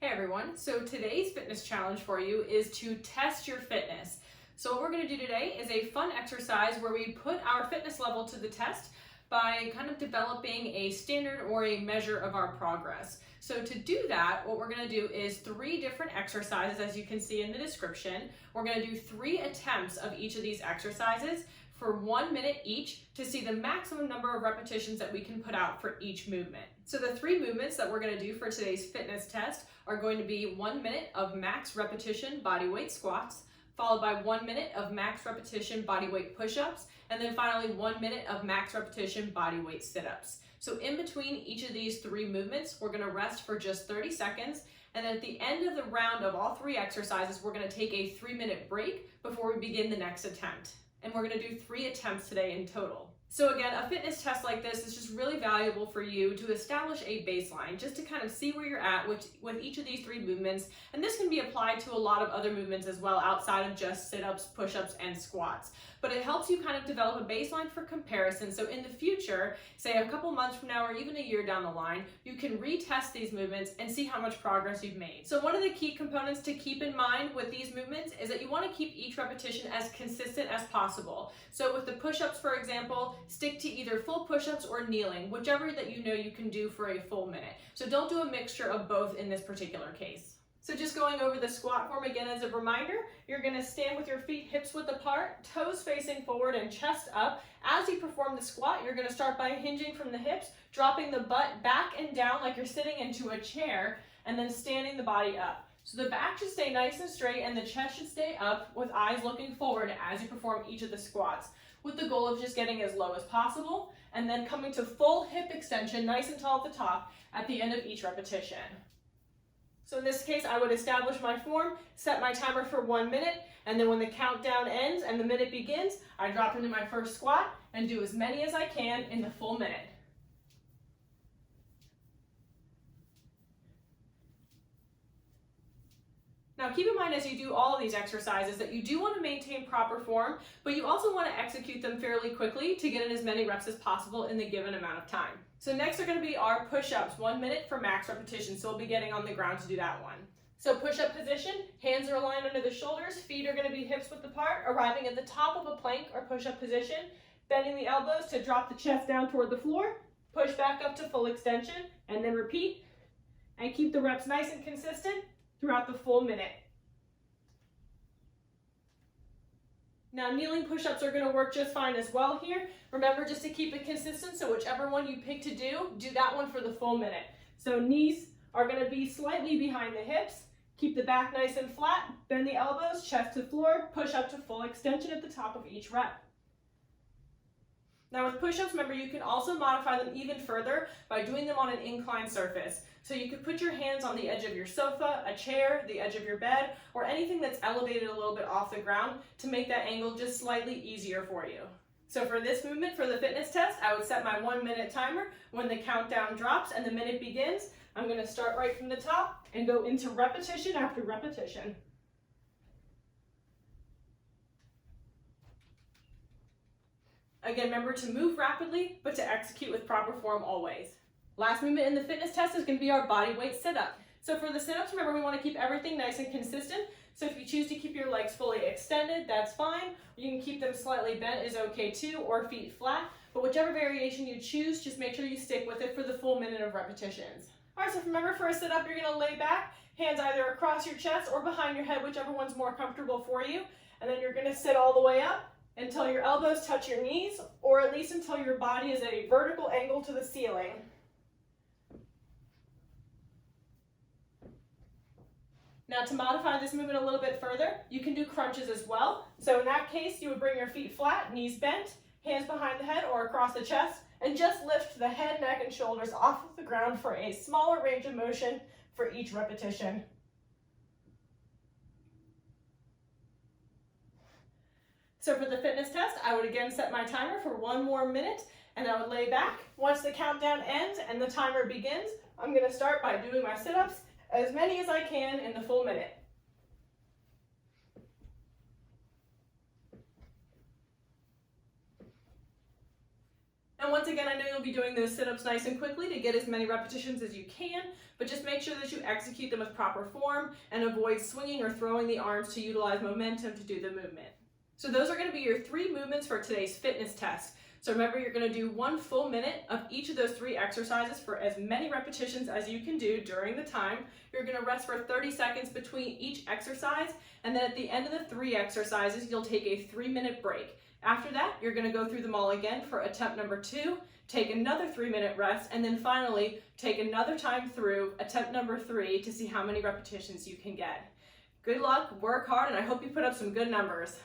Hey everyone, so today's fitness challenge for you is to test your fitness. So what we're going to do today is a fun exercise where we put our fitness level to the test by kind of developing a standard or a measure of our progress. So to do that, what we're going to do is 3 different exercises, as you can see in the description. We're going to do 3 attempts of each of these exercises for 1 minute each to see the maximum number of repetitions that we can put out for each movement. So the 3 movements that we're going to do for today's fitness test are going to be 1 minute of max repetition bodyweight squats, followed by 1 minute of max repetition bodyweight push-ups, and then finally 1 minute of max repetition bodyweight sit-ups. So in between each of these 3 movements, we're going to rest for just 30 seconds. And then at the end of the round of all 3 exercises, we're going to take a 3-minute break before we begin the next attempt. And we're going to do 3 attempts today in total. So again, a fitness test like this is just really valuable for you to establish a baseline, just to kind of see where you're at with each of these 3 movements. And this can be applied to a lot of other movements as well, outside of just sit-ups, push-ups, and squats. But it helps you kind of develop a baseline for comparison. So in the future, say a couple months from now or even a year down the line, you can retest these movements and see how much progress you've made. So one of the key components to keep in mind with these movements is that you want to keep each repetition as consistent as possible. So with the push-ups, for example, stick to either full push-ups or kneeling, whichever that you know you can do for a full minute. So don't do a mixture of both in this particular case. So just going over the squat form again as a reminder, you're going to stand with your feet hips width apart, toes facing forward and chest up. As you perform the squat, you're going to start by hinging from the hips, dropping the butt back and down like you're sitting into a chair, and then standing the body up. So the back should stay nice and straight and the chest should stay up with eyes looking forward as you perform each of the squats, with the goal of just getting as low as possible and then coming to full hip extension, nice and tall at the top at the end of each repetition. So in this case, I would establish my form, set my timer for 1 minute, and then when the countdown ends and the minute begins, I drop into my first squat and do as many as I can in the full minute. Now keep in mind as you do all of these exercises that you do want to maintain proper form, but you also want to execute them fairly quickly to get in as many reps as possible in the given amount of time. So next are going to be our push-ups, 1 minute for max repetition, so we'll be getting on the ground to do that one. So push-up position, hands are aligned under the shoulders, feet are going to be hips width apart, arriving at the top of a plank or push-up position, bending the elbows to drop the chest down toward the floor, push back up to full extension, and then repeat, and keep the reps nice and consistent throughout the full minute. Now kneeling push-ups are going to work just fine as well here. Remember just to keep it consistent, so whichever one you pick to do that one for the full minute. So knees are going to be slightly behind the hips. Keep the back nice and flat, bend the elbows, chest to floor, push up to full extension at the top of each rep. Now with push-ups, remember you can also modify them even further by doing them on an inclined surface. So you could put your hands on the edge of your sofa, a chair, the edge of your bed, or anything that's elevated a little bit off the ground to make that angle just slightly easier for you. So for this movement, for the fitness test, I would set my 1 minute timer. When the countdown drops and the minute begins, I'm going to start right from the top and go into repetition after repetition. Again, remember to move rapidly, but to execute with proper form always. Last movement in the fitness test is going to be our body weight sit-up. So for the sit-ups, remember we want to keep everything nice and consistent. So if you choose to keep your legs fully extended, that's fine. You can keep them slightly bent is okay too, or feet flat. But whichever variation you choose, just make sure you stick with it for the full minute of repetitions. All right, so remember for a sit-up, you're going to lay back, hands either across your chest or behind your head, whichever one's more comfortable for you. And then you're going to sit all the way up until your elbows touch your knees, or at least until your body is at a vertical angle to the ceiling. Now to modify this movement a little bit further, you can do crunches as well. So in that case, you would bring your feet flat, knees bent, hands behind the head or across the chest, and just lift the head, neck, and shoulders off of the ground for a smaller range of motion for each repetition. So for the fitness test, I would again set my timer for 1 more minute, and I would lay back. Once the countdown ends and the timer begins, I'm going to start by doing my sit-ups, as many as I can in the full minute. And once again, I know you'll be doing those sit-ups nice and quickly to get as many repetitions as you can, but just make sure that you execute them with proper form and avoid swinging or throwing the arms to utilize momentum to do the movement. So those are going to be your 3 movements for today's fitness test. So remember, you're going to do 1 full minute of each of those 3 exercises for as many repetitions as you can do during the time. You're going to rest for 30 seconds between each exercise, and then at the end of the 3 exercises, you'll take a 3-minute break. After that, you're going to go through them all again for attempt number 2, take another 3-minute rest, and then finally take another time through attempt number 3 to see how many repetitions you can get. Good luck, work hard, and I hope you put up some good numbers.